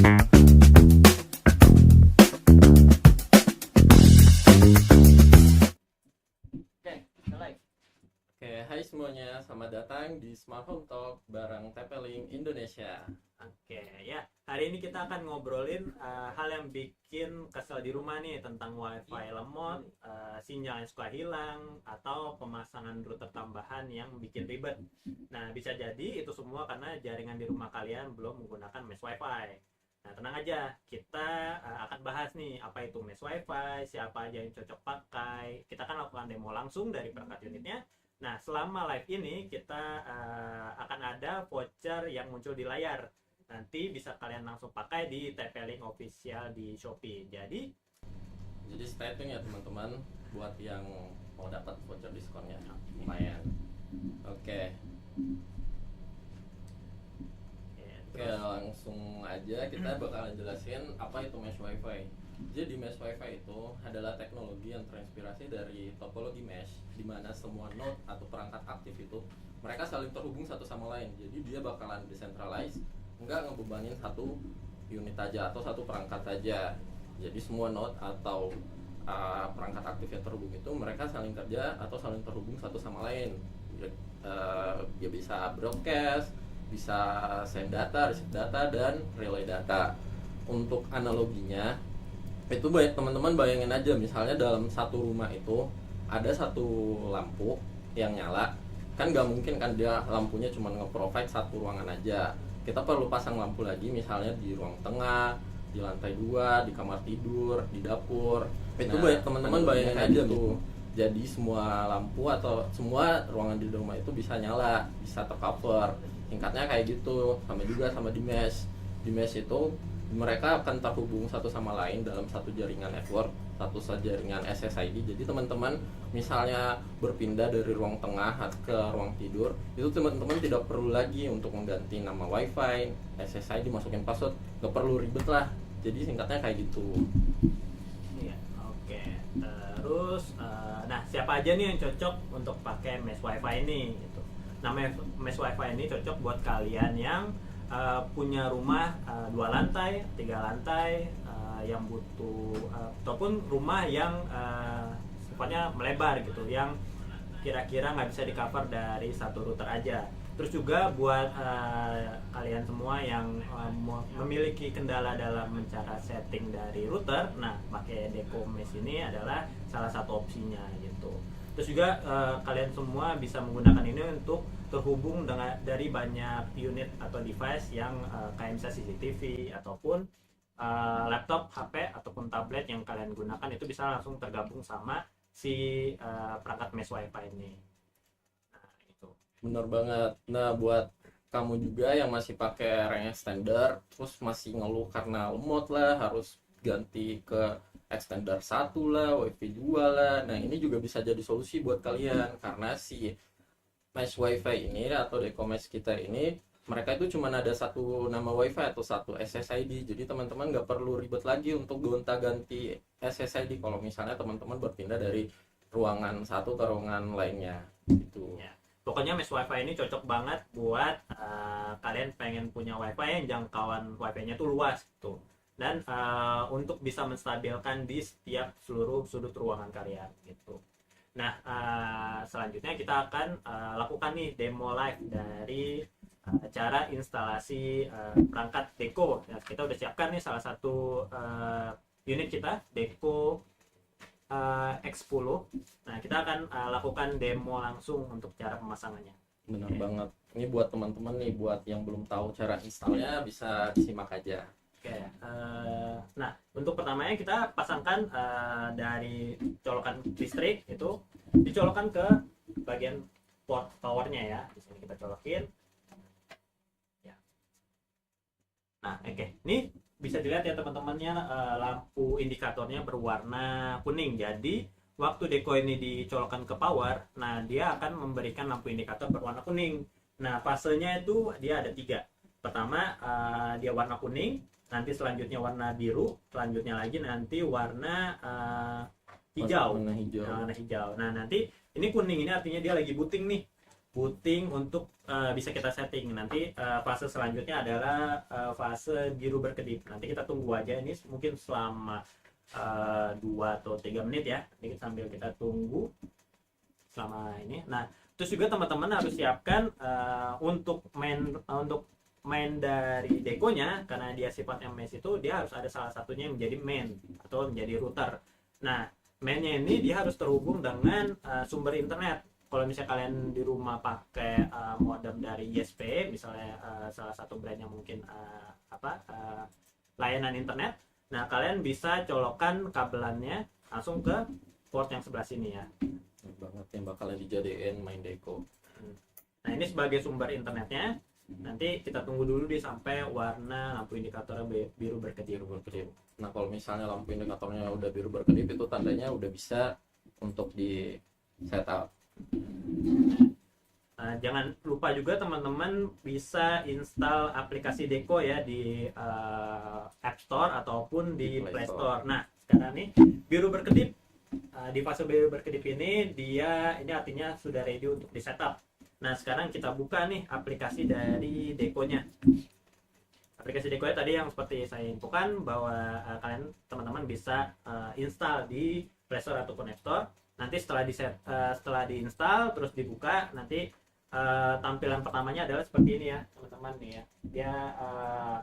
Oke, hai semuanya, selamat datang di Smart Home Talk bareng TP-Link Indonesia. Oke, ya. Hari ini kita akan ngobrolin hal yang bikin kesel di rumah nih, tentang wifi lemot, sinyal yang suka hilang, atau pemasangan router tambahan yang bikin ribet. Nah, bisa jadi itu semua karena jaringan di rumah kalian belum menggunakan mesh wifi. Nah, tenang aja, kita akan bahas nih apa itu mesh wifi, siapa aja yang cocok pakai. Kita akan lakukan demo langsung dari perangkat unitnya. Nah, selama live ini kita akan ada voucher yang muncul di layar. Nanti bisa kalian langsung pakai di TP-Link official di Shopee. Jadi stay tune ya teman-teman buat yang mau dapat voucher diskonnya. Lumayan. Oke, langsung aja kita bakalan jelasin apa itu mesh wifi. Jadi mesh wifi itu adalah teknologi yang terinspirasi dari topologi mesh, di mana semua node atau perangkat aktif itu mereka saling terhubung satu sama lain. Jadi dia bakalan decentralized, nggak ngebebanin satu unit aja atau satu perangkat aja. Jadi semua node atau perangkat aktif yang terhubung itu mereka saling kerja atau saling terhubung satu sama lain. Dia bisa broadcast, bisa send data, receive data, dan relay data. Untuk analoginya itu baik teman-teman bayangin aja, misalnya dalam satu rumah itu ada satu lampu yang nyala, kan nggak mungkin kan dia lampunya cuma nge-provide satu ruangan aja. Kita perlu pasang lampu lagi misalnya di ruang tengah, di lantai 2, di kamar tidur, di dapur. Itu baik teman-teman bayangin aja tuh. Jadi semua lampu atau semua ruangan di rumah itu bisa nyala, bisa tercover. Singkatnya kayak gitu. Sama juga sama di mesh. Di mesh itu mereka akan terhubung satu sama lain dalam satu jaringan network, satu jaringan SSID. Jadi teman-teman misalnya berpindah dari ruang tengah ke ruang tidur, itu teman-teman tidak perlu lagi untuk mengganti nama wifi, SSID, masukin password, nggak perlu ribet lah. Jadi singkatnya kayak gitu. iya, oke. Terus nah, siapa aja nih yang cocok untuk pakai mesh wifi ini gitu. Nah, mesh wifi ini cocok buat kalian yang punya rumah 2 lantai, 3 lantai, yang butuh ataupun rumah yang sifatnya melebar gitu, yang kira-kira nggak bisa di cover dari satu router aja. Terus juga buat kalian semua yang memiliki kendala dalam mencara setting dari router, nah pakai Deco Mesh ini adalah salah satu opsinya gitu. Terus juga kalian semua bisa menggunakan ini untuk terhubung dari banyak unit atau device yang kayak misalnya CCTV ataupun laptop, HP ataupun tablet yang kalian gunakan, itu bisa langsung tergabung sama si perangkat mesh wifi ini. Nah, itu. Bener banget. Nah, buat kamu juga yang masih pakai range extender terus masih ngeluh karena lemot lah, harus ganti ke extender 1 lah, wifi 2 lah. Nah, ini juga bisa jadi solusi buat kalian karena si mesh wifi ini atau Deco Mesh kita ini, mereka itu cuma ada satu nama wifi atau satu SSID. Jadi teman-teman nggak perlu ribet lagi untuk gonta-ganti SSID kalau misalnya teman-teman berpindah dari ruangan satu ke ruangan lainnya gitu. Ya. Pokoknya mesh wifi ini cocok banget buat kalian pengen punya wifi yang jangkauan wifi-nya tuh luas tuh, dan untuk bisa menstabilkan di setiap seluruh sudut ruangan kalian gitu. Nah, selanjutnya kita akan lakukan nih demo live dari cara instalasi perangkat Deco. Nah, kita udah siapkan nih salah satu unit kita, Deco X10. Nah, kita akan lakukan demo langsung untuk cara pemasangannya. Benar banget. Ini buat teman-teman nih, buat yang belum tahu cara installnya bisa disimak aja. Oke, nah untuk pertamanya kita pasangkan dari colokan listrik itu dicolokkan ke bagian port powernya ya. Di sini kita colokin. Ya. Nah, oke. Ini bisa dilihat ya teman-temannya, lampu indikatornya berwarna kuning. Jadi waktu Deco ini dicolokkan ke power, nah dia akan memberikan lampu indikator berwarna kuning. Nah, fasenya itu dia ada 3. Pertama dia warna kuning, nanti selanjutnya warna biru, selanjutnya lagi nanti warna hijau. Warna hijau. Nah, nanti ini kuning ini artinya dia lagi booting nih. putih untuk bisa kita setting. Nanti fase selanjutnya adalah fase biru berkedip. Nanti kita tunggu aja ini mungkin selama 2 atau 3 menit ya. Ini sambil kita tunggu selama ini. Nah, terus juga teman-teman harus siapkan untuk main dari dekonya, karena dia sifatnya mesh itu dia harus ada salah satunya yang menjadi main atau menjadi router. Nah, mainnya ini dia harus terhubung dengan sumber internet. Kalau misalnya kalian di rumah pakai modem dari ISP, misalnya salah satu brand yang mungkin layanan internet, nah kalian bisa colokkan kabelannya langsung ke port yang sebelah sini ya. Banget yang bakalan dijadiin main deco. Nah, ini sebagai sumber internetnya. Nanti kita tunggu dulu sampai warna lampu indikatornya biru berkedip. Nah, kalau misalnya lampu indikatornya udah biru berkedip, itu tandanya udah bisa untuk di setup. Nah, jangan lupa juga teman-teman bisa install aplikasi Deco ya di App Store ataupun di Play Store. Nah, sekarang nih biru berkedip, di fase biru berkedip ini ini artinya sudah ready untuk di setup. Nah, sekarang kita buka nih aplikasi dari Deco-nya. Aplikasi Deco-nya tadi yang seperti saya infokan bahwa kalian teman-teman bisa install di Play Store ataupun App Store. Nanti setelah diinstal terus dibuka, nanti tampilan pertamanya adalah seperti ini ya, teman-teman nih ya. Dia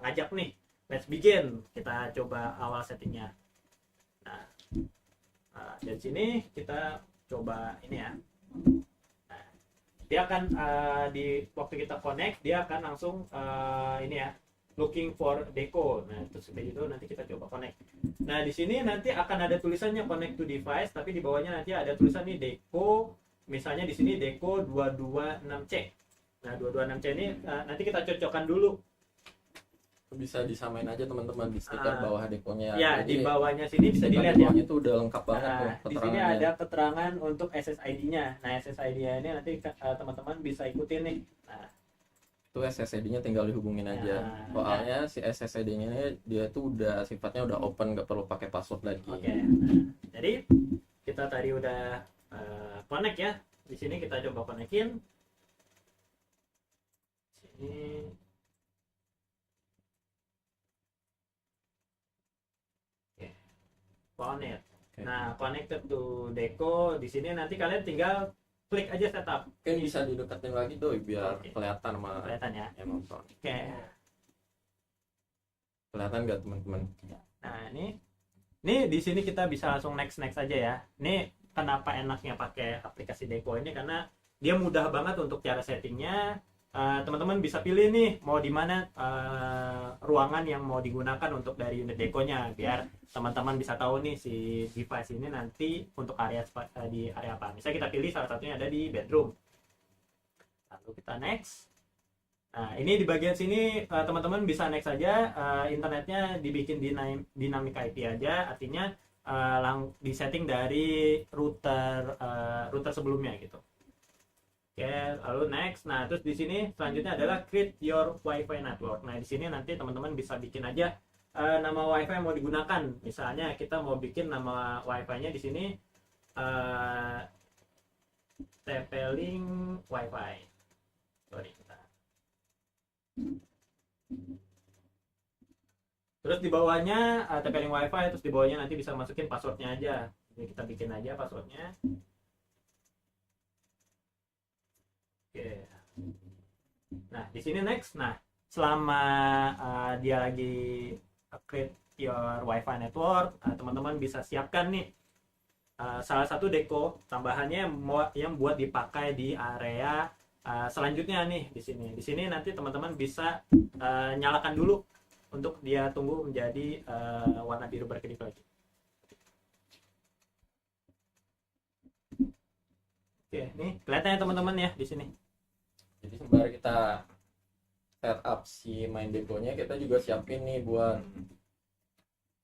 ngajak nih, let's begin. Kita coba awal settingnya. Nah, dari sini kita coba ini ya. Dia akan di waktu kita connect dia akan langsung ini ya, looking for deco. Nah, terus seperti itu nanti kita coba connect. Nah, di sini nanti akan ada tulisannya connect to device, tapi di bawahnya nanti ada tulisan nih deco, misalnya di sini deco 226C. Nah, 226C ini nanti kita cocokkan dulu. Bisa disamain aja teman-teman di stiker bawah dekonya. Ya, jadi, di bawahnya sini bisa dilihat ya. Itu udah lengkap banget tuh. Di sini ada keterangan untuk SSID-nya. Nah, SSID-nya ini nanti teman-teman bisa ikutin nih. Nah, itu SSID-nya tinggal dihubungin aja. Soalnya si SSID-nya ini dia tuh udah sifatnya udah open, nggak perlu pakai password lagi. Oke. Nah, jadi kita tadi udah connect ya. Di sini kita coba connectin. Sini. Connect. Okay. Nah, connected to Deco. Di sini nanti kalian tinggal klik aja setup. Mungkin bisa dideketin lagi doi biar kelihatan sama kelihatan ya. Yang nonton. Oke. Kelihatan nggak teman-teman? Nah, ini di sini kita bisa langsung next aja ya. Ini kenapa enaknya pakai aplikasi Deco ini, karena dia mudah banget untuk cara settingnya. Teman-teman bisa pilih nih mau di mana ruangan yang mau digunakan untuk dari unit dekonya, biar teman-teman bisa tahu nih si device ini nanti untuk area di area apa. Misalnya kita pilih salah satunya ada di bedroom. Lalu kita next. Nah, ini di bagian sini teman-teman bisa next aja. Internetnya dibikin dynamic IP aja, artinya di setting dari router sebelumnya gitu. Oke, lalu next. Nah, terus di sini selanjutnya adalah create your Wi-Fi network. Nah, di sini nanti teman-teman bisa bikin aja nama Wi-Fi yang mau digunakan. Misalnya kita mau bikin nama Wi-Fi-nya di sini TP-Link Wi-Fi. Sorry. Terus di bawahnya TP-Link Wi-Fi, terus di bawahnya nanti bisa masukin passwordnya aja. Jadi kita bikin aja passwordnya. Nah, di sini next. Nah, selama dia lagi create your Wi-Fi network, teman-teman bisa siapkan nih salah satu deco tambahannya yang buat dipakai di area selanjutnya nih di sini. Di sini nanti teman-teman bisa nyalakan dulu untuk dia tunggu menjadi warna biru berkedip lagi. Oke, nih kelihatan ya teman-teman ya di sini. Jadi sembari kita setup si main deconya, kita juga siapin nih buat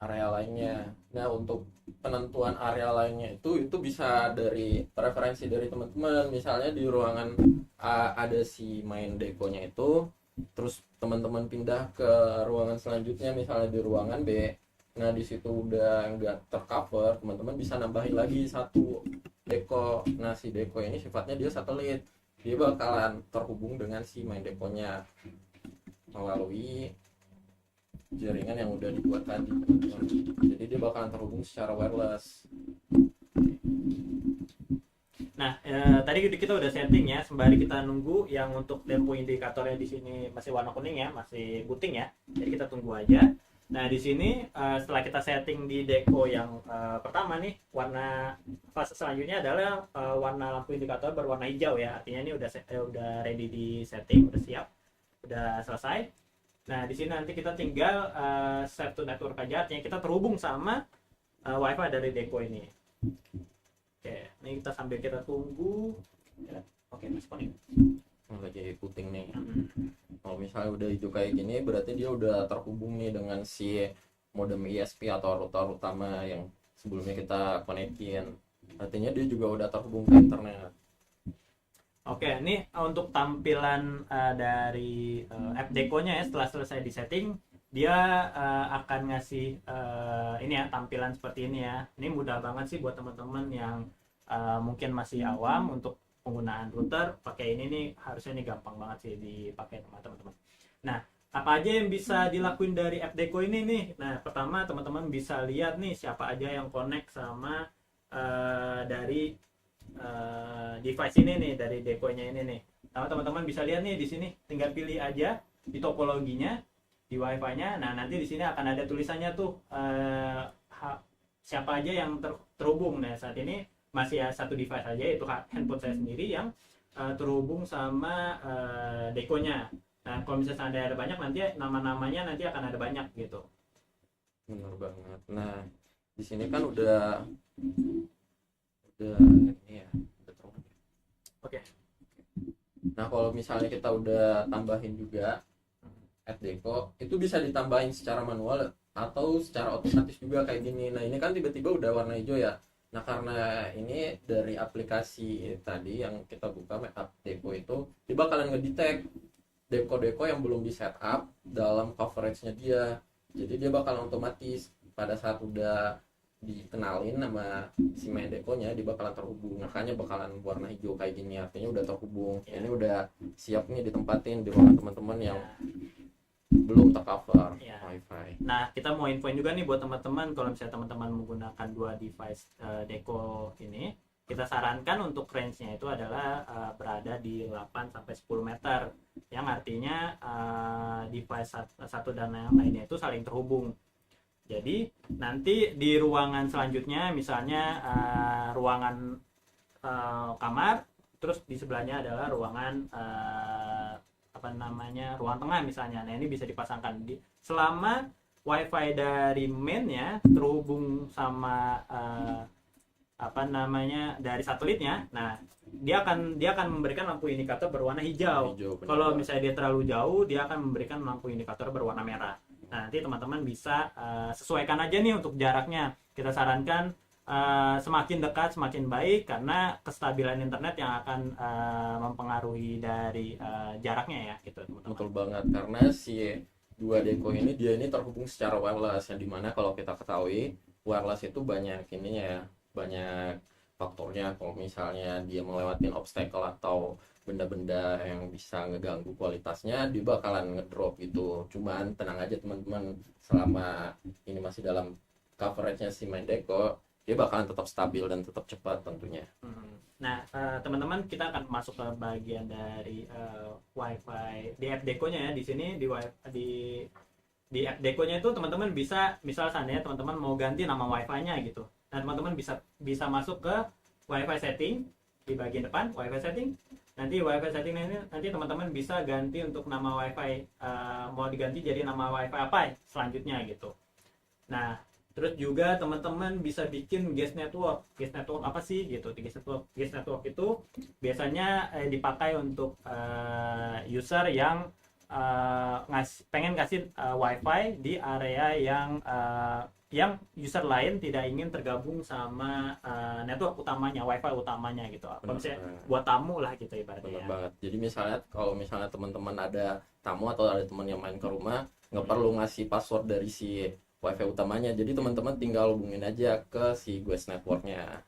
area lainnya. Nah, untuk penentuan area lainnya itu bisa dari preferensi dari teman-teman. Misalnya di ruangan A ada si main deconya itu, terus teman-teman pindah ke ruangan selanjutnya, misalnya di ruangan B. Nah, di situ udah nggak tercover, teman-teman bisa nambahin lagi satu deco. Nah, si deco ini sifatnya dia satelit. dia bakalan terhubung dengan si main deponya melalui jaringan yang udah dibuat tadi, teman-teman. Jadi dia bakalan terhubung secara wireless. Nah, tadi kita udah setting ya, sembari kita nunggu yang untuk tempo indikatornya di sini masih warna kuning ya, masih puting ya. Jadi kita tunggu aja. Nah, di sini setelah kita setting di deco yang pertama nih, warna fase selanjutnya adalah warna lampu indikator berwarna hijau ya. Artinya ini udah ready di setting, udah siap, udah selesai. Nah, di sini nanti kita tinggal save to network aja, artinya kita terhubung sama WiFi dari deco ini. Oke, ini kita sambil kita tunggu. Ya, oke, masih connect. Lagi puting nih. Kalau misalnya udah hijau kayak gini, berarti dia udah terhubung nih dengan si modem ISP atau router utama yang sebelumnya kita konekin. Artinya dia juga udah terhubung ke internet. Oke, ini untuk tampilan dari app deco-nya ya, setelah selesai di setting, dia akan ngasih ini ya, tampilan seperti ini ya. Ini mudah banget sih buat teman-teman yang mungkin masih awam untuk penggunaan router. Pakai ini nih, harusnya ini gampang banget sih dipakai sama teman-teman. Nah, apa aja yang bisa dilakuin dari app deco ini nih? Nah, pertama teman-teman bisa lihat nih siapa aja yang connect sama dari device ini nih, dari deconya ini nih. Nah, teman-teman bisa lihat nih di sini, tinggal pilih aja di topologinya, di wifi-nya. Nah, nanti di sini akan ada tulisannya tuh siapa aja yang terhubung. Nah, saat ini masih satu device aja, yaitu handphone saya sendiri yang terhubung sama deconya. Nah, kalau misalnya ada banyak, nanti nama-namanya nanti akan ada banyak gitu. Benar banget. Nah, di sini kan udah ini ya, udah terhubung. Oke. Nah, kalau misalnya kita udah tambahin juga app deco, itu bisa ditambahin secara manual atau secara otomatis juga kayak gini. Nah, ini kan tiba-tiba udah warna hijau ya. Nah, karena ini dari aplikasi tadi yang kita buka, app deco itu, dia bakalan ngedetect deco-deco yang belum di setup dalam coveragenya dia. Jadi dia bakalan otomatis pada saat udah dikenalin sama si main deconya, dia bakalan terhubung. Makanya bakalan warna hijau kayak gini, artinya udah terhubung. Ini udah siap nih ditempatin di ruangan teman-teman yang belum tercover wifi. Nah, kita mau infoin juga nih buat teman-teman, kalau misalnya teman-teman menggunakan dua device deco ini, kita sarankan untuk range-nya itu adalah berada di 8 sampai 10 meter. Yang artinya device satu dan yang lainnya itu saling terhubung. Jadi nanti di ruangan selanjutnya, misalnya ruangan kamar, terus di sebelahnya adalah ruangan ruang tengah misalnya. Nah, ini bisa dipasangkan selama wifi dari mainnya terhubung sama dari satelitnya. Nah, dia akan memberikan lampu indikator berwarna hijau. Kalau misalnya dia terlalu jauh, dia akan memberikan lampu indikator berwarna merah. Nah, nanti teman-teman bisa sesuaikan aja nih untuk jaraknya. Kita sarankan semakin dekat semakin baik, karena kestabilan internet yang akan mempengaruhi dari jaraknya ya, gitu teman-teman. Betul banget, karena si dua deco ini dia ini terhubung secara wireless, yang dimana kalau kita ketahui wireless itu banyak ininya ya, banyak faktornya. Kalau misalnya dia melewatin obstacle atau benda-benda yang bisa ngeganggu kualitasnya, dia bakalan ngedrop gitu. Cuman tenang aja teman-teman, selama ini masih dalam coveragenya si main deco, dia bakalan tetap stabil dan tetap cepat tentunya. Nah, teman-teman, kita akan masuk ke bagian dari wifi di app deconya ya. Di sini di app deconya itu teman-teman bisa, misal seandainya teman-teman mau ganti nama wifi-nya gitu. Nah, teman-teman bisa masuk ke wifi setting di bagian depan, wifi setting. Nanti wifi setting ini nanti teman-teman bisa ganti untuk nama wifi, mau diganti jadi nama wifi apa selanjutnya gitu. Nah, terus juga teman-teman bisa bikin guest network. Guest network apa sih gitu? Guest network itu biasanya dipakai untuk user yang pengen kasih wifi di area yang user lain tidak ingin tergabung sama network utamanya, wifi utamanya gitu. Kalau misalnya buat tamu lah gitu ibaratnya. Benar banget. Jadi kalau misalnya teman-teman ada tamu atau ada teman yang main ke rumah, nggak perlu ngasih password dari si wifi utamanya. Jadi teman-teman tinggal hubungin aja ke si guest networknya.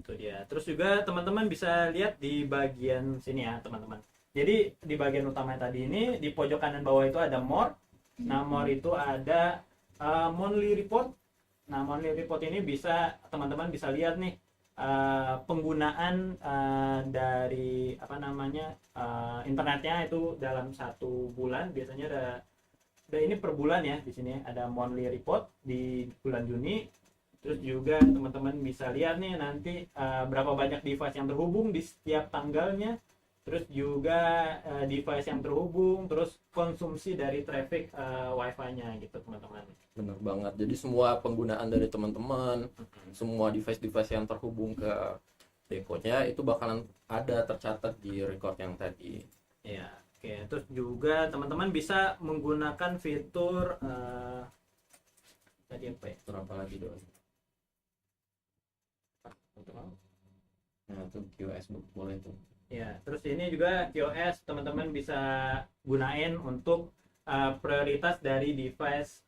Itu dia. Terus juga teman-teman bisa lihat di bagian sini ya, teman-teman. Jadi di bagian utama tadi ini di pojok kanan bawah itu ada more. Nah, more itu ada monthly report. Nah, monthly report ini bisa teman-teman bisa lihat nih penggunaan dari apa namanya internetnya itu dalam 1 bulan. Biasanya ada ini per bulan ya, di sini ada monthly report di bulan Juni. Terus juga teman-teman bisa lihat nih nanti berapa banyak device yang terhubung di setiap tanggalnya. Terus juga device yang terhubung, terus konsumsi dari traffic wifi-nya gitu teman-teman. Bener banget. Jadi semua penggunaan dari teman-teman, semua device-device yang terhubung ke dekonya itu bakalan ada tercatat di record yang tadi. Ya, oke. Terus juga teman-teman bisa menggunakan fitur tadi apa ya? Fitur apa lagi dong? Nah, itu QoS boleh tuh. Ya, terus ini juga QoS teman-teman bisa gunain untuk prioritas dari device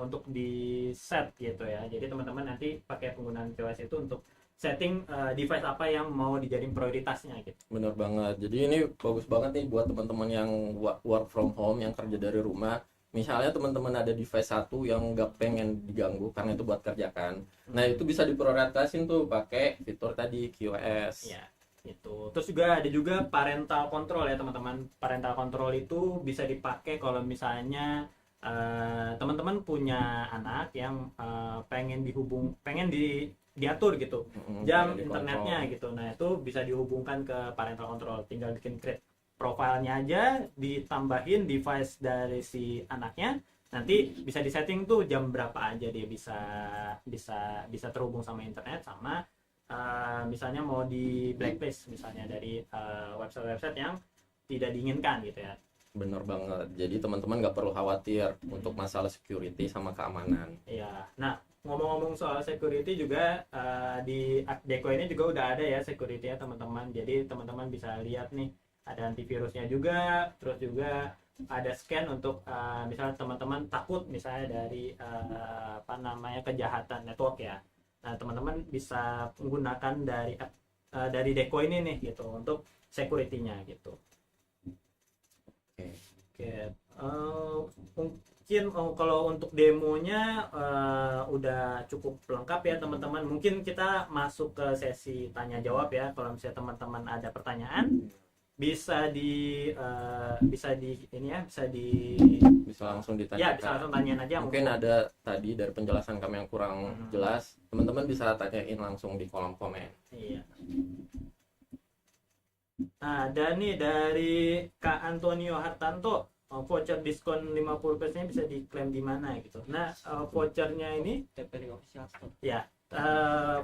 untuk di set gitu ya. Jadi teman-teman nanti pakai penggunaan QoS itu untuk setting device apa yang mau dijadiin prioritasnya gitu. Bener banget. Jadi ini bagus banget nih buat teman-teman yang work from home, yang kerja dari rumah. Misalnya teman-teman ada device satu yang nggak pengen diganggu karena itu buat kerjakan. Nah, itu bisa diprioritasin tuh pakai fitur tadi QoS. Ya, itu. Terus juga ada juga parental control ya teman-teman. Parental control itu bisa dipakai kalau misalnya teman-teman punya anak yang pengen diatur gitu jam Pengen internetnya dikontrol. gitu. Nah, itu bisa dihubungkan ke parental control. Tinggal bikin create profilnya aja, ditambahin device dari si anaknya. Nanti bisa disetting tuh jam berapa aja dia bisa bisa terhubung sama internet, sama misalnya mau di blacklist misalnya dari website-website yang tidak diinginkan gitu ya. Bener banget. Jadi teman-teman nggak perlu khawatir untuk masalah security sama keamanan. Iya. Nah, ngomong-ngomong soal security juga di Deco ini juga udah ada ya security ya teman-teman. Jadi teman-teman bisa lihat nih ada antivirusnya juga, terus juga ada scan untuk misalnya teman-teman takut misalnya dari apa namanya kejahatan network ya. Nah, teman-teman bisa menggunakan dari Deco ini nih gitu untuk security-nya gitu. Oke. Oke. Mungkin kalau untuk demonya udah cukup lengkap ya teman-teman. Mungkin kita masuk ke sesi tanya jawab ya. Kalau misalnya teman-teman ada pertanyaan bisa di ini ya, Bisa langsung ya ditanyakan. bisa langsung tanyain aja. Mungkin ada tadi dari penjelasan kami yang kurang jelas, teman-teman bisa tanyain langsung di kolom komen. Iya. Nah, ada nih dari Kak Antonio Hartanto, voucher diskon 50% bisa diklaim di mana gitu. Nah, vouchernya ini TPRI official store. ya,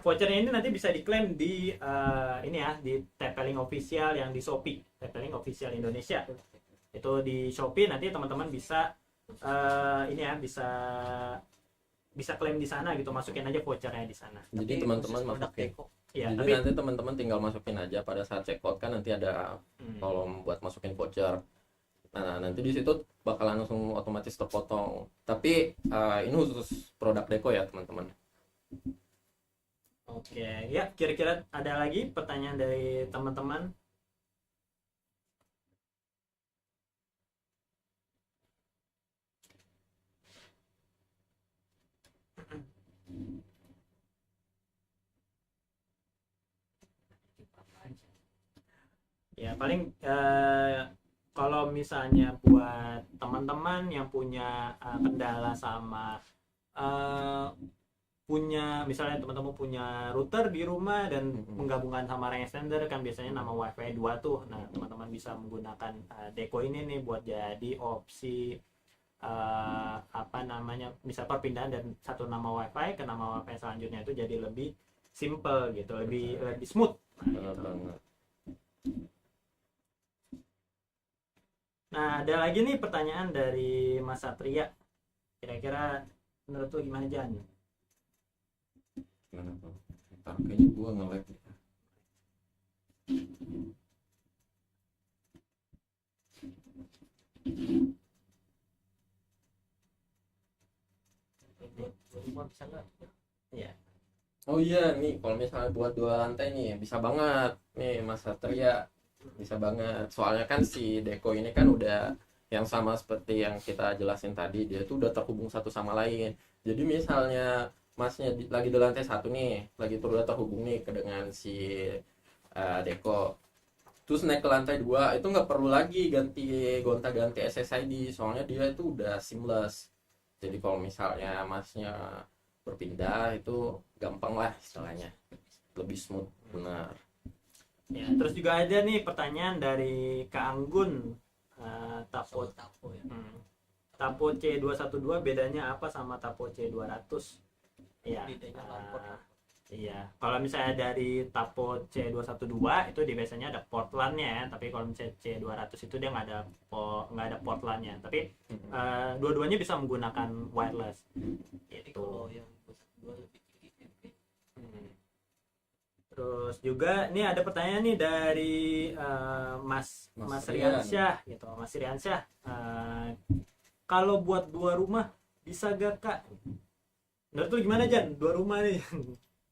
vouchernya ini nanti bisa diklaim di ini ya, di TP-Link official yang di Shopee, TP-Link official Indonesia. Itu di Shopee nanti teman-teman bisa ini ya, bisa klaim di sana gitu, masukin aja vouchernya di sana. Jadi teman-teman masukin. Ya, Jadi tapi nanti teman-teman tinggal masukin aja pada saat check out kan nanti ada kolom buat masukin voucher. Nah, nanti di situ bakalan langsung otomatis terpotong. Tapi ini khusus produk Deco ya, teman-teman. Oke, ya kira-kira ada lagi pertanyaan dari teman-teman? Ya paling kalau misalnya buat teman-teman yang punya kendala sama punya misalnya teman-teman punya router di rumah dan menggabungkan sama ring extender kan biasanya nama wifi 2 tuh. Nah, teman-teman bisa menggunakan Deco ini nih buat jadi opsi apa namanya bisa perpindahan dari satu nama wifi ke nama wifi selanjutnya itu jadi lebih simple gitu, lebih smooth. Benar banget. Nah, ada lagi nih pertanyaan dari Mas Satria. Kira-kira menurut lu gimana, Jan? Kenapa? Ntar kayaknya gua nge-lag. Bisa nggak? Iya. Oh iya nih, kalau misalnya buat 2 lantai nih bisa banget nih Mas Satria, bisa banget. Soalnya kan si Deko ini kan udah yang sama seperti yang kita jelasin tadi, dia tuh udah terhubung satu sama lain. Jadi misalnya Masnya lagi di lantai satu nih, lagi tuh udah terhubung nih ke dengan si Deko. Terus naik ke lantai 2 itu nggak perlu lagi gonta-ganti SSID, soalnya dia itu udah seamless. Jadi kalau misalnya Masnya berpindah itu gampang lah istilahnya, lebih smooth. Benar. Ya, terus juga ada nih pertanyaan dari Kak Anggun. Tapo Soal tapo ya. Tapo C212 bedanya apa sama Tapo C200? Iya. Bedanya lampu ya. Iya. Kalau misalnya dari Tapo C212 itu di biasanya ada port LAN-nya ya, tapi kalau misalnya C200 itu dia nggak ada port LAN-nya. Tapi dua-duanya bisa menggunakan wireless. Jadi Itu. kalau yang dua lebih tinggi MP. Terus juga nih ada pertanyaan nih dari Mas Rian. Riansyah gitu. Mas Riansyah, kalau buat 2 rumah bisa gak Kak? Menurut lu gimana Jan? 2 rumah nih.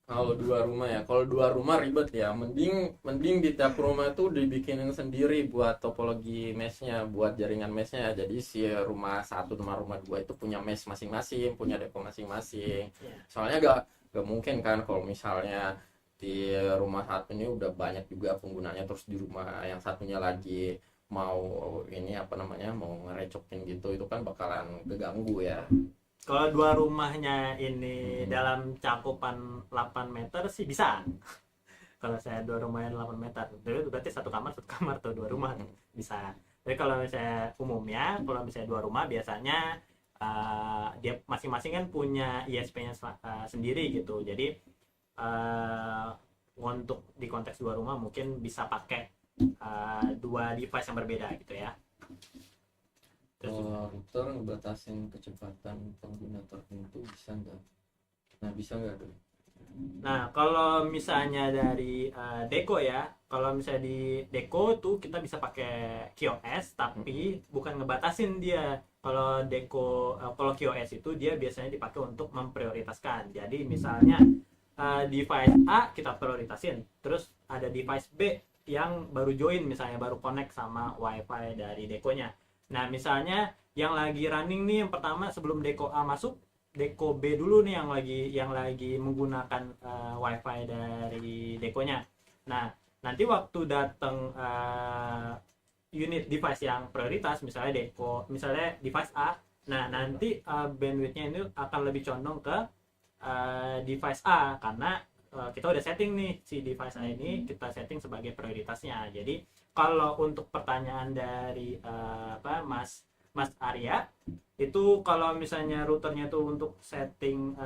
Kalau 2 rumah ya, kalau 2 rumah ribet ya, mending di tiap rumah itu dibikinin sendiri buat topologi meshnya, buat jaringan meshnya. Jadi si rumah 1 sama rumah 2 itu punya mesh masing-masing, punya depo masing-masing. Ya. Soalnya gak mungkin kan kalau misalnya di rumah satu ini udah banyak juga penggunanya, terus di rumah yang satunya lagi mau ini apa namanya, mau ngerecokin gitu, itu kan bakalan keganggu ya. Kalau 2 rumahnya ini dalam cakupan 8 meter sih bisa. Kalau saya 2 rumahnya 8 meter, itu berarti satu kamar tuh 2 rumah bisa. Tapi kalau misalnya umumnya, kalau misalnya 2 rumah biasanya dia masing-masing kan punya ISP-nya sendiri gitu. Jadi untuk di konteks 2 rumah mungkin bisa pakai 2 device yang berbeda gitu ya. Kalau router ngebatasin kecepatan pengguna tertentu bisa nggak? Nah bisa nggak tuh? Nah, kalau misalnya dari Deco ya, kalau misalnya di Deco tuh kita bisa pakai QoS, tapi bukan ngebatasin dia. Kalau Deco, kalau QoS itu dia biasanya dipakai untuk memprioritaskan. Jadi misalnya device A kita prioritasin, terus ada device B yang baru join, misalnya baru connect sama WiFi dari Deco-nya. Nah, misalnya yang lagi running nih yang pertama sebelum Deco A masuk, Deco B dulu nih yang lagi menggunakan WiFi dari Deco-nya. Nah, nanti waktu datang unit device yang prioritas, misalnya device A, nah nanti bandwidth-nya ini akan lebih condong ke device A karena kita udah setting nih si device A ini kita setting sebagai prioritasnya. Jadi kalau untuk pertanyaan dari Mas Arya itu, kalau misalnya routernya tuh untuk setting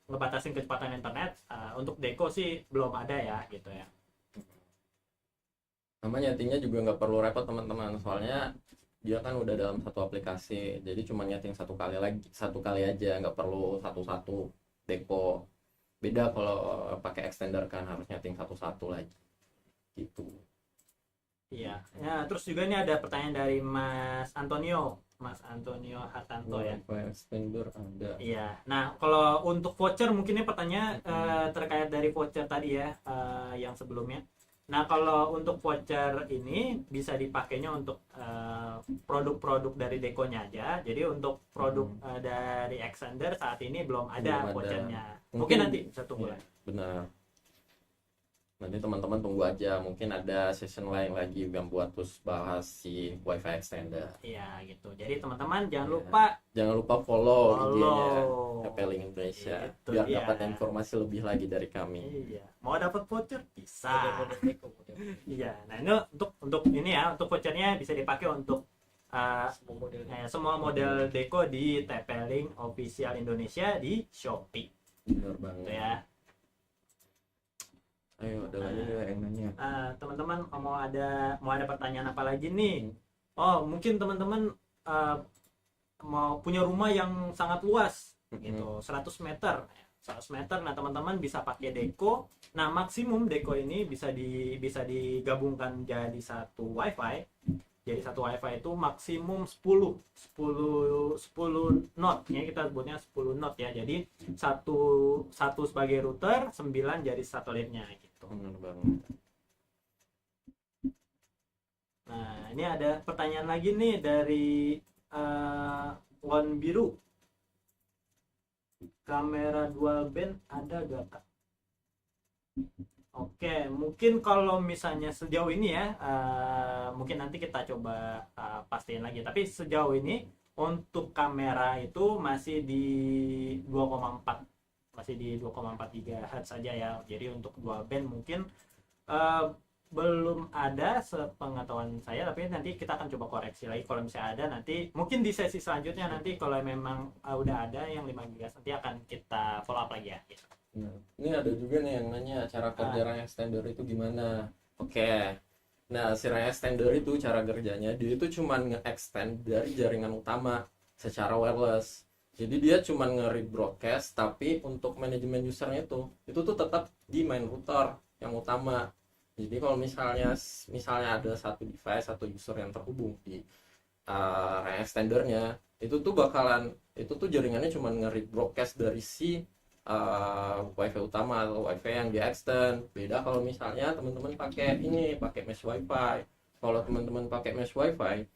ngebatasin kecepatan internet, untuk Deco sih belum ada ya gitu ya. Sama nyetingnya juga nggak perlu repot teman-teman, soalnya dia kan udah dalam satu aplikasi, jadi cuma nyeting satu kali aja, nggak perlu satu-satu Deco. Beda kalau pakai extender kan harus nyeting satu-satu lagi gitu. Iya. Ya, terus juga ini ada pertanyaan dari Mas Antonio Hartanto ya. Extender ada. Iya. Nah, kalau untuk voucher mungkin ini pertanyaan terkait dari voucher tadi ya, yang sebelumnya. Nah, kalau untuk voucher ini bisa dipakainya untuk produk-produk dari Deco-nya aja. Jadi untuk produk dari Extender saat ini belum ada vouchernya. Mungkin nanti bisa tunggu lah. Benar. Nanti teman-teman tunggu aja, mungkin ada session lain lagi yang buat terus bahas si WiFi extender. Iya gitu. Jadi teman-teman jangan lupa follow IG-nya TP-Link Indonesia gitu, biar iya. dapat informasi lebih lagi dari kami. Iya. Mau dapat voucher bisa. Model Deco, model. Iya. Nah, ini untuk ini ya, untuk vouchernya bisa dipakai untuk Semua model. semua model Deco di TP-Link Official Indonesia di Shopee. Benar Gitu banget. ya. Ayo, ada lagi nggak yang nanya? Teman-teman mau ada pertanyaan apa lagi nih? Oh, mungkin teman-teman mau punya rumah yang sangat luas gitu, 100 meter. 100 meter. Nah, teman-teman bisa pakai Deco. Nah, maksimum Deco ini bisa digabungkan jadi satu WiFi. Jadi satu WiFi itu maksimum 10 knot. Ya, kita sebutnya 10 knot ya. Jadi satu satu sebagai router, 9 jadi satelitnya gitu. Bener banget. Nah, ini ada pertanyaan lagi nih dari Won Biru. Kamera dual band ada gak, Kak? Oke, mungkin kalau misalnya sejauh ini ya, mungkin nanti kita coba pastiin lagi. Tapi sejauh ini untuk kamera itu masih di 2,4, masih di 2,4 GHz saja ya. Jadi untuk dual band mungkin belum ada sepengetahuan saya, tapi nanti kita akan coba koreksi lagi kalau misalnya ada. Nanti mungkin di sesi selanjutnya nanti kalau memang udah ada yang 5 GHz nanti akan kita follow up lagi ya gitu. Nah, ini ada juga nih yang nanya cara kerja ring extender itu gimana. Oke. Nah, si ring extender itu cara kerjanya dia itu cuman nge-extend dari jaringan utama secara wireless. Jadi dia cuman nge-read broadcast, tapi untuk manajemen usernya itu tuh tetap di main router yang utama. Jadi kalau misalnya ada satu device atau user yang terhubung di ring extendernya, itu tuh jaringannya cuma nge-read broadcast dari si wifi utama atau wifi yang di extend. Beda kalau misalnya teman-teman pakai mesh wifi. Kalau teman-teman pakai mesh wifi,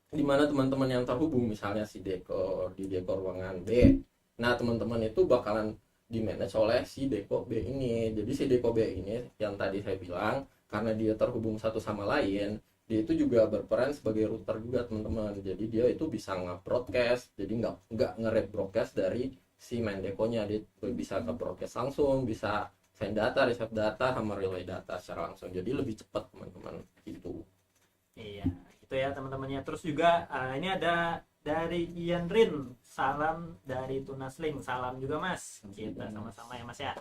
di mana teman-teman yang terhubung misalnya si dekor di dekor ruangan B, nah teman-teman itu bakalan di manage oleh si Deko B ini. Jadi si Deko B ini yang tadi saya bilang, karena dia terhubung satu sama lain, dia itu juga berperan sebagai router juga teman-teman. Jadi dia itu bisa nge-broadcast, jadi nggak nge-read broadcast dari si main Dekonya. Dia bisa nge-broadcast langsung, bisa send data, receive data, sama relay data secara langsung. Jadi lebih cepat teman-teman gitu. Iya, itu ya teman-temannya. Terus juga ini ada dari Ian Rin, salam dari Tunasling, salam juga Mas, kita sama-sama ya Mas ya.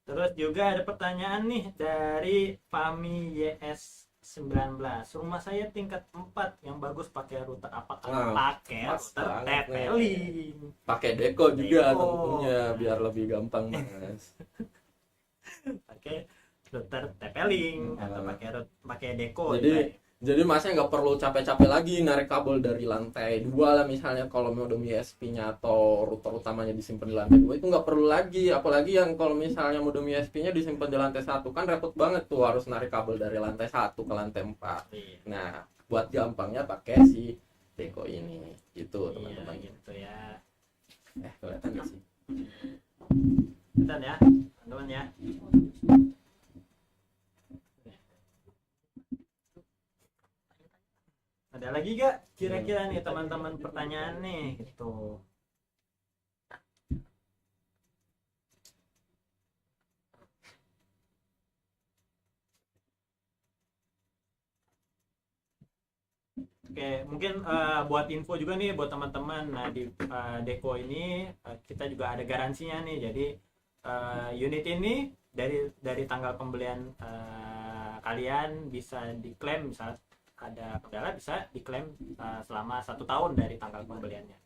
Terus juga ada pertanyaan nih dari Fami YS19, rumah saya tingkat 4 yang bagus pakai router apakah pakai router TP-Link? Pakai Deko juga Deko. tentunya biar lebih gampang Mas. Pakai router TP-Link atau pakai Deko. Jadi masnya nggak perlu capek-capek lagi narik kabel dari lantai 2 lah misalnya. Kalau modem ISP-nya atau router utamanya disimpan di lantai 2 itu nggak perlu lagi. Apalagi yang kalau misalnya modem ISP-nya disimpan di lantai 1 kan repot banget tuh, harus narik kabel dari lantai 1 ke lantai 4. Nah, buat gampangnya pakai si Deko ini gitu teman-teman. Iya, gitu ya. Kelihatan nggak sih? Bentar ya teman-teman ya. Ada lagi gak kira-kira nih teman-teman pertanyaan nih gitu? Oke, mungkin buat info juga nih buat teman-teman. Nah, di Deko ini kita juga ada garansinya nih. Jadi unit ini dari tanggal pembelian kalian bisa diklaim, misal ada kendala bisa diklaim selama 1 tahun dari tanggal pembeliannya.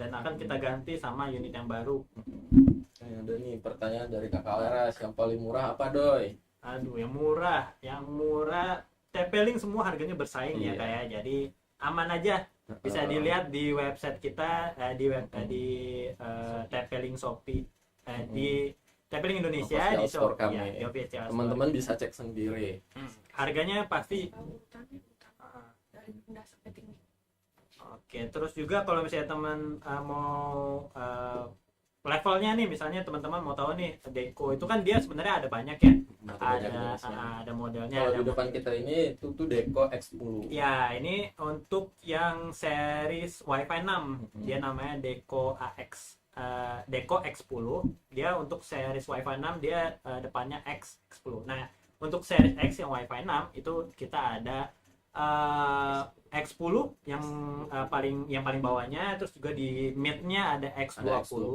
Dan akan kita ganti sama unit yang baru. Ada nih pertanyaan dari Kakak Leras, yang paling murah apa Doi? Aduh, yang murah TP-Link semua harganya bersaing ya kayak. Jadi aman aja. Bisa dilihat di website kita di TP-Link Shopee di TP-Link Indonesia di store kami. Ya, di official Teman-teman bisa cek sendiri. Harganya pasti. Oke, terus juga kalau misalnya teman mau levelnya nih, misalnya teman-teman mau tahu nih Deko itu kan dia sebenarnya ada banyak ya. Ada modelnya. Kalau di depan kita ini itu tuh Deko X10. Ya, ini untuk yang series Wi-Fi 6. Dia namanya Deko AX. Deko X10. Dia untuk series Wi-Fi 6 dia depannya X10. Nah, untuk series X yang Wi-Fi 6 itu kita ada X10 yang paling bawahnya, terus juga di mid-nya ada X20.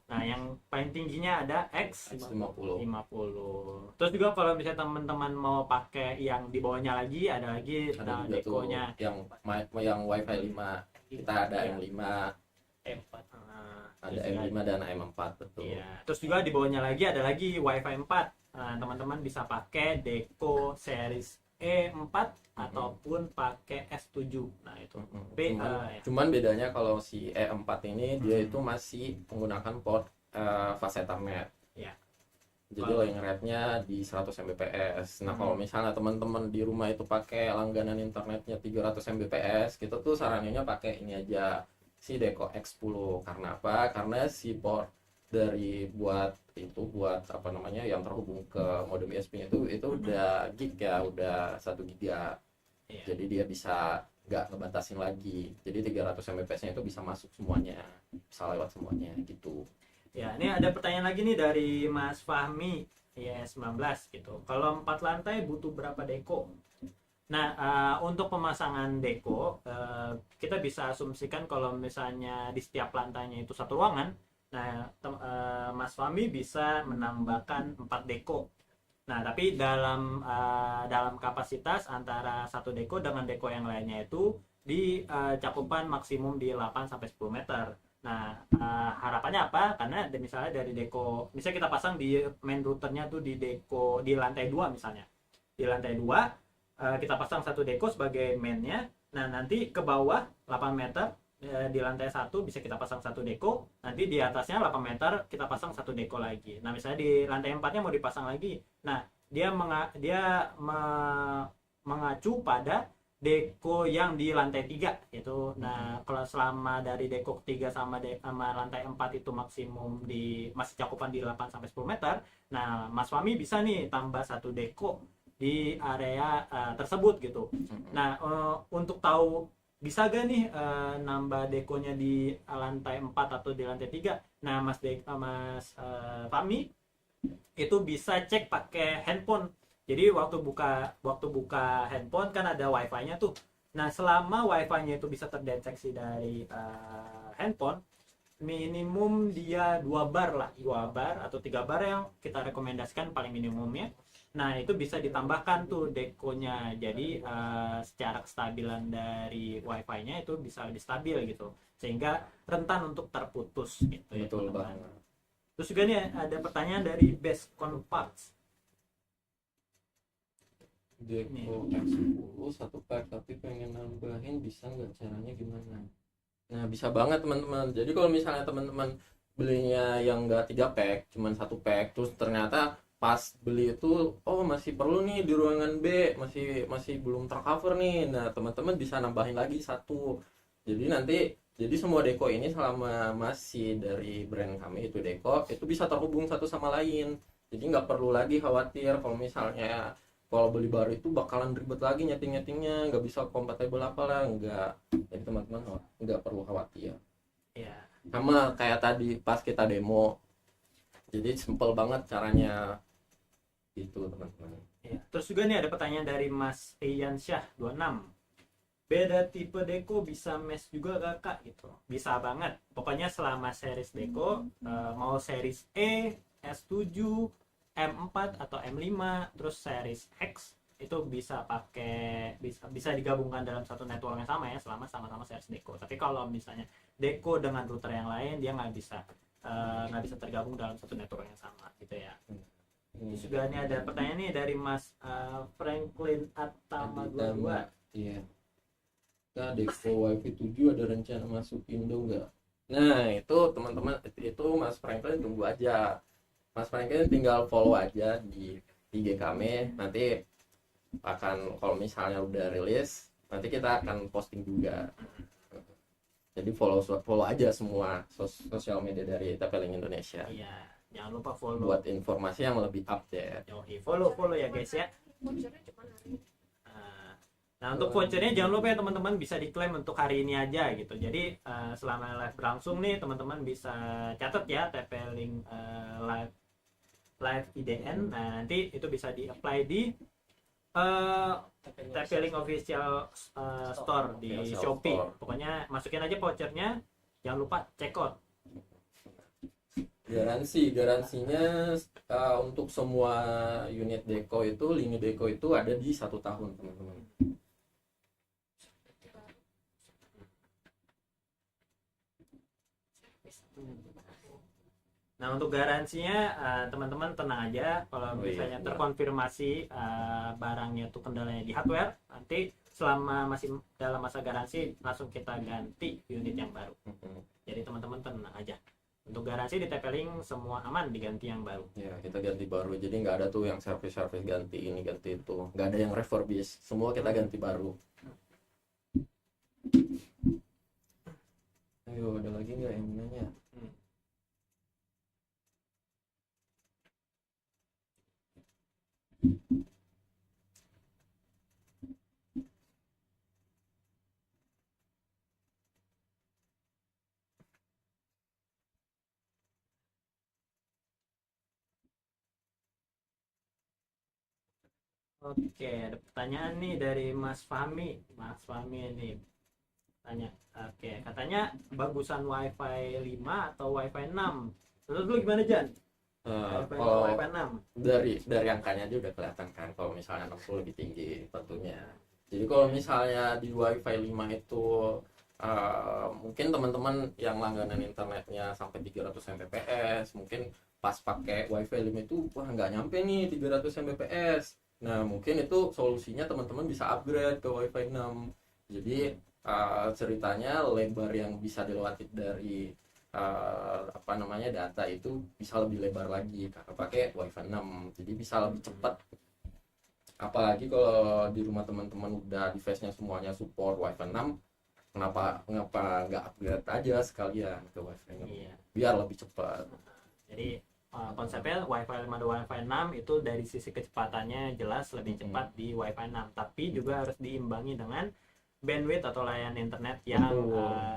Nah, yang paling tingginya ada X50. Terus juga kalau misalnya teman-teman mau pakai yang di bawahnya lagi, ada lagi Dekonya yang Wi-Fi 5. Kita ada M5, M4. ada M5 dan M4 betul. Iya. Terus juga di bawahnya lagi ada lagi Wi-Fi 4. Teman-teman bisa pakai Deko series E4 ataupun pakai S7. Nah, itu. Cuman bedanya kalau si E4 ini dia itu masih menggunakan port faceta matte. Ya. Jadi layering rate-nya di 100 Mbps. Nah, kalau misalnya teman-teman di rumah itu pakai langganan internetnya 300 Mbps, kita tuh saraninnya pakai ini aja, si Deco X10. Karena apa? Karena si port dari buat apa namanya yang terhubung ke modem ISP-nya itu udah gig ya, udah 1 giga. Iya. Jadi dia bisa nggak ngebatasin lagi. Jadi 300 Mbps-nya itu bisa masuk semuanya, bisa lewat semuanya gitu. Ya, ini ada pertanyaan lagi nih dari Mas Fahmi IS19 gitu. Kalau 4 lantai butuh berapa deko? Nah, untuk pemasangan deko, kita bisa asumsikan kalau misalnya di setiap lantainya itu satu ruangan, nah Mas Fahmi bisa menambahkan 4 deko. Nah, tapi dalam kapasitas antara satu deko dengan deko yang lainnya itu di cakupan maksimum di 8 sampai 10 meter. Nah, harapannya apa? Karena misalnya dari deko, misalnya kita pasang di main routernya tuh di deko di lantai 2 misalnya. Di lantai 2 kita pasang satu deko sebagai mainnya. Nah, nanti ke bawah 8 meter di lantai 1 bisa kita pasang satu deko, nanti di atasnya 8 meter kita pasang satu deko lagi. Nah, misalnya di lantai 4-nya mau dipasang lagi. Nah, dia mengacu pada deko yang di lantai 3 itu. Nah, kalau selama dari deko ketiga sama lantai 4 itu maksimum masih cakupan di 8 sampai 10 meter. Nah, Mas Fahmi bisa nih tambah satu deko di area tersebut gitu. Nah, untuk tahu bisa gak nih nambah dekonya di lantai 4 atau di lantai 3. Nah, Mas Fahmi itu bisa cek pakai handphone. Jadi waktu buka handphone kan ada wifi-nya tuh. Nah, selama wifi-nya itu bisa terdeteksi dari handphone, minimum dia 2 bar atau 3 bar yang kita rekomendasikan paling minimumnya. Nah, itu bisa ditambahkan tuh dekonya. Jadi secara kestabilan dari wifi-nya itu bisa lebih stabil gitu. Sehingga rentan untuk terputus gitu. Betul ya, banget. Terus juga nih ada pertanyaan dari Best Comparts. Deco X10 satu pack tapi pengen nambahin, bisa nggak, caranya gimana? Nah, bisa banget teman-teman. Jadi kalau misalnya teman-teman belinya yang nggak 3 pack, cuman 1 pack, terus ternyata pas beli itu masih perlu nih di ruangan B, masih belum tercover nih. Nah, teman-teman bisa nambahin lagi 1. Jadi semua deko ini selama masih dari brand kami itu deko, itu bisa terhubung satu sama lain. Jadi nggak perlu lagi khawatir kalau beli baru itu bakalan ribet lagi nyeting-nyetingnya, nggak bisa kompatibel apalah, nggak. Jadi teman-teman nggak perlu khawatir. Iya. Sama kayak tadi pas kita demo, jadi simple banget caranya gitu teman-teman. Ya. Terus juga nih ada pertanyaan dari Mas Ian Syah 26. Beda tipe deko bisa mesh juga gak kak gitu? Bisa banget. Pokoknya selama series deko, mau series E, S7, M4 atau M5, terus series X itu bisa digabungkan dalam satu network yang sama ya, selama sama-sama series deko. Tapi kalau misalnya deko dengan router yang lain, dia nggak bisa tergabung dalam satu network yang sama gitu ya. Terus juga ini ada pertanyaan nih dari Mas Franklin Atama 22. Iya. Kita Deco WiFi 7 ada rencana masuk Indo nggak? Nah, itu teman-teman, itu Mas Franklin tunggu aja. Mas Franklin tinggal follow aja di IG kami, nanti kalau misalnya udah rilis, nanti kita akan posting juga. Jadi follow aja semua sosial media dari TP-Link Indonesia. Iya, jangan lupa follow buat informasi yang lebih update. Follow ya guys ya. Nah, untuk vouchernya jangan lupa ya teman-teman, bisa diklaim untuk hari ini aja gitu. Jadi selama live berlangsung nih teman-teman bisa catat ya TP-Link live IDN. Nah, nanti itu bisa di-apply di TP-Link official store di Shopee. Pokoknya masukin aja vouchernya, jangan lupa check out. Garansinya untuk semua unit Deco itu, lini Deco itu ada di 1 tahun teman-teman. Nah, untuk garansinya teman-teman tenang aja, kalau misalnya terkonfirmasi barangnya tuh kendalanya di hardware, nanti selama masih dalam masa garansi langsung kita ganti unit yang baru. Jadi teman-teman tenang aja. Untuk garansi di TP-Link semua aman, diganti yang baru. Ya, kita ganti baru. Jadi nggak ada tuh yang service ganti ini ganti itu. Nggak ada yang refurbish. Semua kita ganti baru. Ayo, ada lagi nggak yang nanya? Oke, ada pertanyaan nih dari Mas Fahmi. Mas Fahmi ini tanya, oke, katanya bagusan WiFi 5 atau WiFi 6? Terus dulu gimana, Jan? WiFi atau Kalau WiFi 6? dari angkanya aja udah kelihatan kan kalau misalnya 60 lebih tinggi tentunya. Jadi kalau misalnya di WiFi 5 itu mungkin teman-teman yang langganan internetnya sampai 300 Mbps, mungkin pas pakai WiFi 5 itu wah nggak nyampe nih 300 Mbps. Nah, mungkin itu solusinya teman-teman bisa upgrade ke WiFi 6. Jadi ceritanya lebar yang bisa dilewati dari data itu bisa lebih lebar lagi karena pakai WiFi 6. Jadi bisa lebih cepat. Apalagi kalau di rumah teman-teman udah device-nya semuanya support WiFi 6, kenapa nggak upgrade aja sekalian ke WiFi 6? Iya. Biar lebih cepat. Jadi konsepnya WiFi 5 dan WiFi 6 itu dari sisi kecepatannya jelas lebih cepat di WiFi 6, tapi juga harus diimbangi dengan bandwidth atau layanan internet yang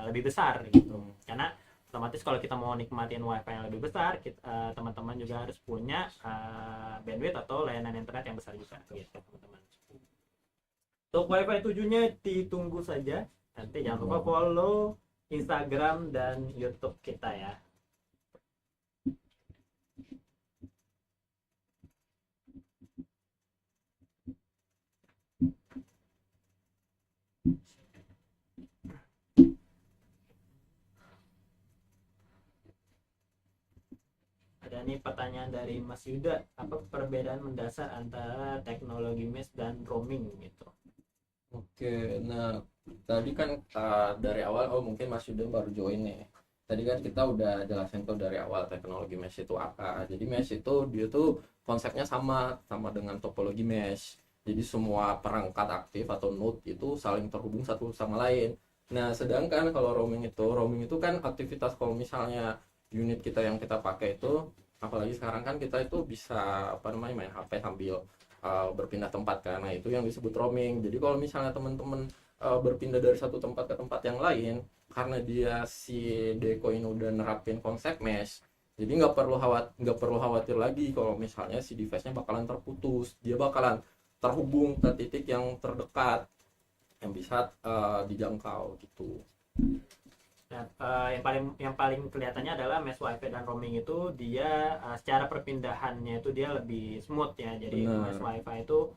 lebih besar gitu. Karena otomatis kalau kita mau nikmatin WiFi yang lebih besar, teman-teman juga harus punya bandwidth atau layanan internet yang besar juga gitu, teman-teman. Untuk WiFi 7-nya ditunggu saja. Nanti jangan lupa follow Instagram dan YouTube kita ya. Ada nih pertanyaan dari Mas Yuda, apa perbedaan mendasar antara teknologi mesh dan roaming gitu? Oke, nah tadi kan dari awal mungkin Mas Yuda baru join nih. Tadi kan kita udah jelasin tuh dari awal teknologi mesh itu apa. Jadi mesh itu dia tuh konsepnya sama dengan topologi mesh. Jadi semua perangkat aktif atau node itu saling terhubung satu sama lain. Nah, sedangkan kalau roaming itu kan aktivitas kalau misalnya unit kita yang kita pakai itu, apalagi sekarang kan kita itu bisa main HP sambil berpindah tempat kan. Nah, itu yang disebut roaming. Jadi kalau misalnya teman-teman berpindah dari satu tempat ke tempat yang lain, karena dia si Deco ini udah nerapin konsep mesh, jadi nggak perlu khawatir lagi kalau misalnya si device-nya bakalan terputus. Dia bakalan terhubung ke titik yang terdekat yang bisa dijangkau gitu. Nah, yang paling kelihatannya adalah mesh WiFi dan roaming itu dia secara perpindahannya itu dia lebih smooth ya. Jadi mesh WiFi itu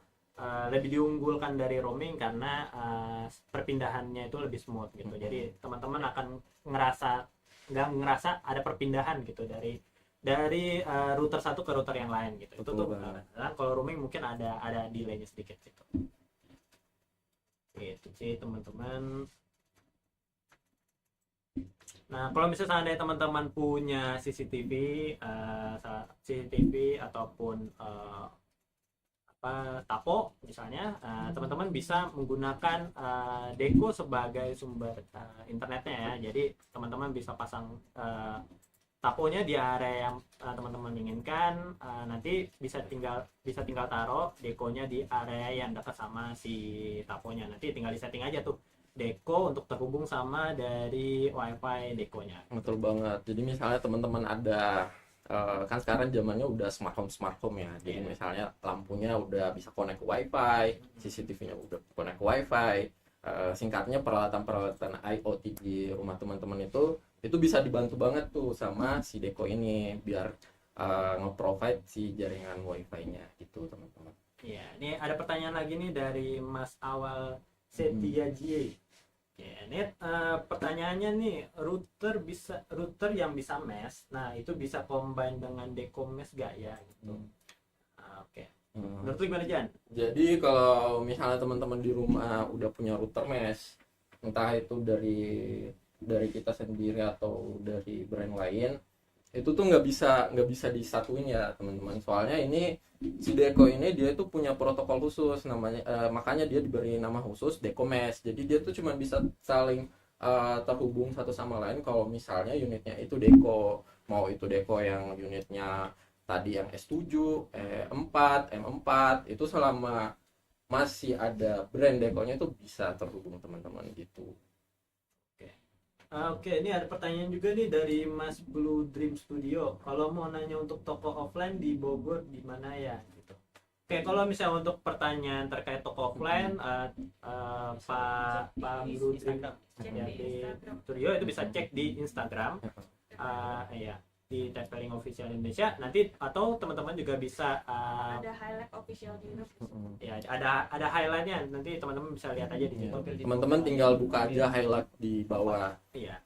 lebih diunggulkan dari roaming karena perpindahannya itu lebih smooth gitu. Jadi teman-teman akan nggak ngerasa ada perpindahan gitu dari router satu ke router yang lain gitu. Itu tuh kalau roaming mungkin ada delay-nya sedikit gitu. Gitu sih teman-teman. Nah, kalau misalnya seandainya teman-teman punya CCTV ataupun tapo misalnya, teman-teman bisa menggunakan Deco sebagai sumber internetnya ya. Jadi teman-teman bisa pasang taponya di area yang teman-teman inginkan, nanti bisa tinggal taruh Deconya di area yang dekat sama si taponya. Nanti tinggal disetting aja tuh Deco untuk terhubung sama dari WiFi Deconya. Betul banget. Jadi misalnya teman-teman ada kan sekarang zamannya udah smart home ya. Jadi misalnya lampunya udah bisa connect ke WiFi, CCTV-nya udah connect ke WiFi. Singkatnya peralatan IoT di rumah teman-teman itu bisa dibantu banget tuh sama si Deco ini biar nge-provide si jaringan WiFi-nya gitu teman-teman. Iya, ini ada pertanyaan lagi nih dari Mas Awal Setiaji. Ya, ini pertanyaannya nih, router yang bisa mesh, nah itu bisa combine dengan Deco mesh gak ya gitu. Oke. Menurut lu gimana, Jan? Jadi kalau misalnya teman-teman di rumah udah punya router mesh, entah itu dari kita sendiri atau dari brand lain, itu tuh nggak bisa disatuin ya teman-teman, soalnya ini si Deko ini dia itu punya protokol khusus namanya, makanya dia diberi nama khusus Deko Mesh. Jadi dia tuh cuma bisa saling terhubung satu sama lain kalau misalnya unitnya itu Deko, mau itu Deko yang unitnya tadi yang S7, E4, M4, itu selama masih ada brand Dekonya itu bisa terhubung teman-teman gitu. Oke, ini ada pertanyaan juga nih dari Mas Blue Dream Studio. Kalau mau nanya untuk toko offline di Bogor di mana ya? Gitu. Oke, kalau misalnya untuk pertanyaan terkait toko offline, Pak Blue Dream ya, di studio itu bisa cek di Instagram, ya di Tapeling Official Indonesia nanti, atau teman-teman juga bisa ada highlight official juga. ya ada highlightnya, nanti teman-teman bisa lihat aja di situ. Teman-teman tinggal buka aja highlight di bawah. Iya.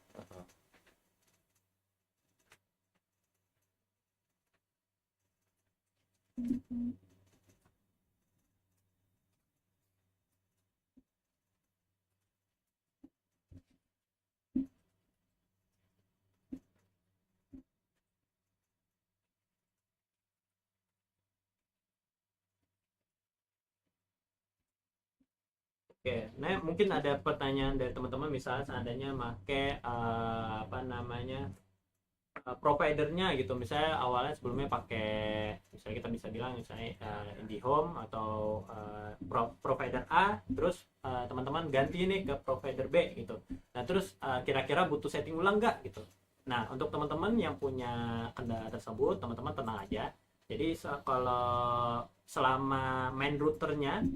Oke, nah mungkin ada pertanyaan dari teman-teman, misalnya seandainya make apa namanya providernya gitu, misalnya awalnya sebelumnya pakai, misalnya kita bisa bilang misalnya IndiHome atau provider A, terus teman-teman ganti nih ke provider B gitu. Nah terus kira-kira butuh setting ulang nggak gitu. Nah untuk teman-teman yang punya kendala tersebut, teman-teman tenang aja. Jadi kalau selama main routernya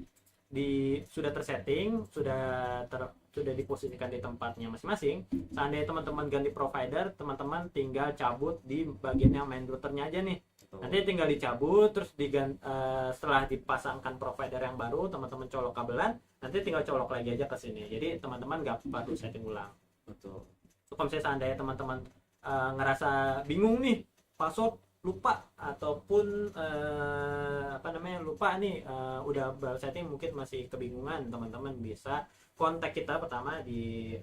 sudah tersetting, sudah diposisikan di tempatnya masing-masing, seandainya teman-teman ganti provider, teman-teman tinggal cabut di bagian yang main routernya aja nih. Nanti tinggal dicabut, terus setelah dipasangkan provider yang baru, teman-teman colok kabelan, nanti tinggal colok lagi aja ke sini. Jadi teman-teman nggak perlu setting ulang. Betul. Kalau misalnya seandainya teman-teman ngerasa bingung nih, password lupa ataupun lupa nih, udah baru setting mungkin masih kebingungan, teman-teman bisa kontak kita pertama di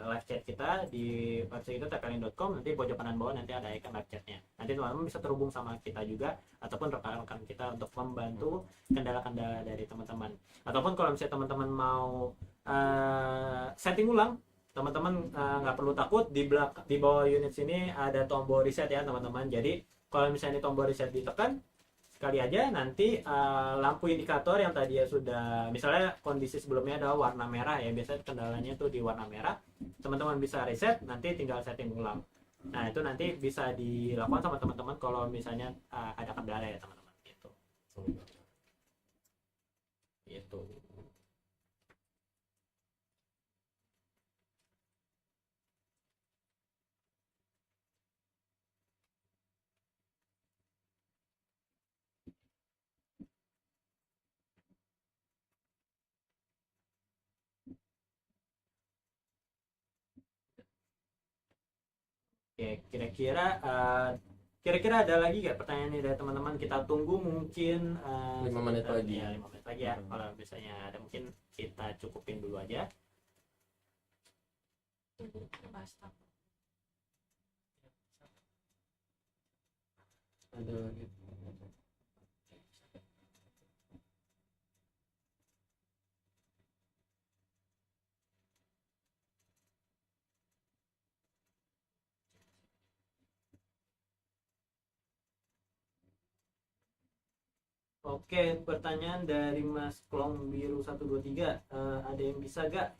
live chat kita di website kita tplin.com, nanti pojok kanan bawah nanti ada icon live chatnya, nanti teman-teman bisa terhubung sama kita juga ataupun rekan-rekan kita untuk membantu kendala-kendala dari teman-teman. Ataupun kalau misalnya teman-teman mau setting ulang, teman-teman nggak perlu takut, di bawah unit sini ada tombol reset ya teman-teman. Jadi kalau misalnya tombol reset ditekan sekali aja, nanti lampu indikator yang tadi ya sudah, misalnya kondisi sebelumnya adalah warna merah ya, biasanya kendalanya tuh di warna merah, teman-teman bisa reset, nanti tinggal setting ulang. Nah itu nanti bisa dilakukan sama teman-teman kalau misalnya ada kendala ya teman-teman gitu. Gitu. Oke, kira-kira ada lagi nggak pertanyaan nih dari teman-teman? Kita tunggu mungkin 5 menit lagi. Ya, 5 menit lagi ya. Kalau misalnya ada, mungkin kita cukupin dulu aja. Ada lagi. Oke, pertanyaan dari Mas Klong Biru 123, ada yang bisa gak?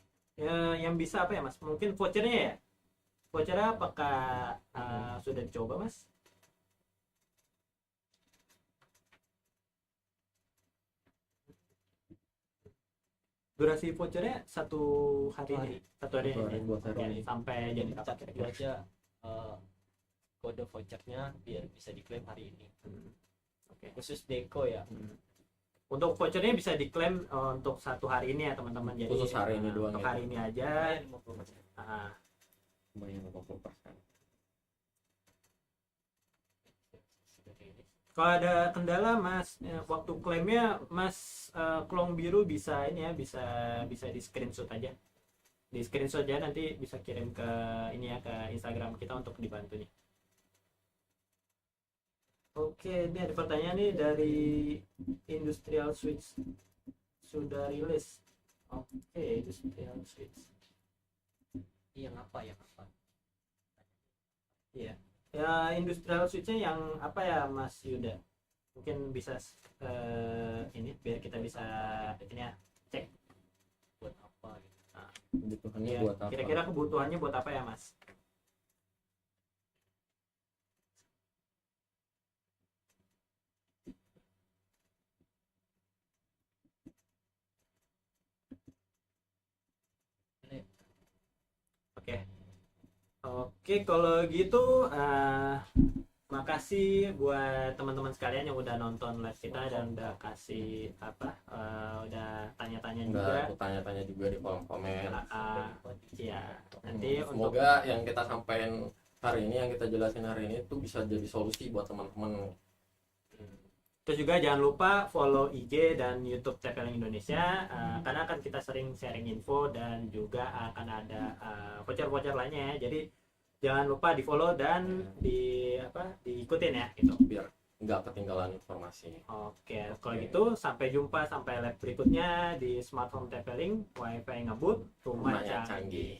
Yang bisa apa ya Mas? Mungkin vouchernya ya? Vouchernya apakah sudah dicoba Mas? Durasi vouchernya satu hari ini, satu hari ini, Hari. sampai jadi Kita apa tunggu kira-kira? aja kode vouchernya biar bisa diklaim hari ini. Oke. Khusus Deko ya. Untuk vouchernya bisa diklaim untuk satu hari ini ya teman-teman. Jadi Khusus hari ini doang untuk ya? hari ini aja. Lumayan 50%. Lumayan 50%. Kalau ada kendala Mas, waktu klaimnya Mas Klong Biru bisa ini ya, bisa di screenshot aja. Di screenshot aja, nanti bisa kirim ke ini ya, ke Instagram kita untuk dibantunya. Oke, ini ada pertanyaan nih dari Industrial Switch sudah rilis. Oke, Industrial Switch. Yang apa? Iya. Ya, Industrial Switch-nya yang apa ya, Mas Yuda? Mungkin bisa ini biar kita bisa ini ya, cek. Buat apa gitu. Kebutuhannya Ya, buat apa? kira-kira kebutuhannya buat apa ya, Mas? Oke. Oke, kalau gitu makasih buat teman-teman sekalian yang udah nonton live kita dan udah kasih udah tanya-tanya juga. Enggak, aku tanya-tanya juga di kolom komen. Iya. Nanti untuk Semoga yang kita sampaikan hari ini, yang kita jelasin hari ini itu bisa jadi solusi buat teman-teman. terus juga jangan lupa follow IG dan YouTube TP-Link Indonesia karena akan kita sering sharing info dan juga akan ada voucher-voucher lainnya ya. Jadi jangan lupa di follow dan diikutin ya gitu. Biar nggak ketinggalan informasi. Oke, kalau gitu sampai jumpa sampai live berikutnya di Smart Home TP-Link, Wi-Fi ngebut, rumah Rumahnya canggih. canggih.